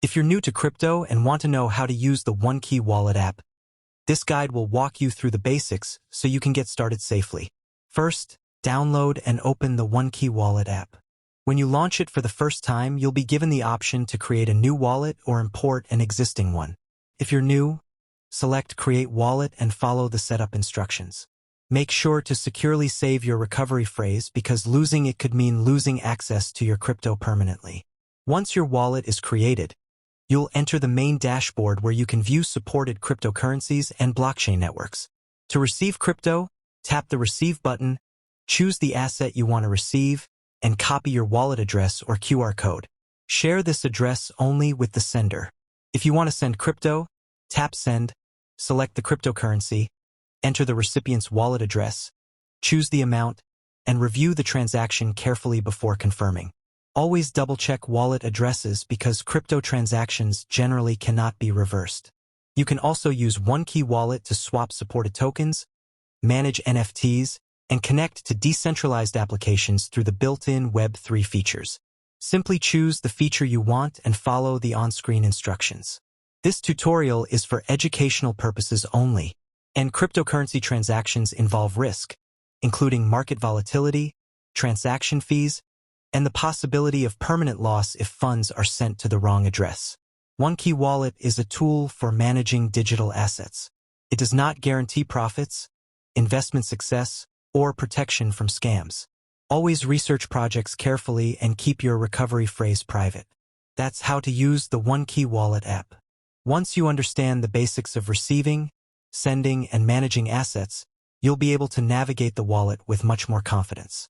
If you're new to crypto and want to know how to use the OneKey Wallet app, this guide will walk you through the basics so you can get started safely. First, download and open the OneKey Wallet app. When you launch it for the first time, you'll be given the option to create a new wallet or import an existing one. If you're new, select Create Wallet and follow the setup instructions. Make sure to securely save your recovery phrase because losing it could mean losing access to your crypto permanently. Once your wallet is created, you'll enter the main dashboard where you can view supported cryptocurrencies and blockchain networks. To receive crypto, tap the Receive button, choose the asset you want to receive, and copy your wallet address or QR code. Share this address only with the sender. If you want to send crypto, tap Send, select the cryptocurrency, enter the recipient's wallet address, choose the amount, and review the transaction carefully before confirming. Always double-check wallet addresses because crypto transactions generally cannot be reversed. You can also use OneKey Wallet to swap supported tokens, manage NFTs, and connect to decentralized applications through the built-in Web3 features. Simply choose the feature you want and follow the on-screen instructions. This tutorial is for educational purposes only, and cryptocurrency transactions involve risk, including market volatility, transaction fees, and the possibility of permanent loss if funds are sent to the wrong address. OneKey Wallet is a tool for managing digital assets. It does not guarantee profits, investment success, or protection from scams. Always research projects carefully and keep your recovery phrase private. That's how to use the OneKey Wallet app. Once you understand the basics of receiving, sending, and managing assets, you'll be able to navigate the wallet with much more confidence.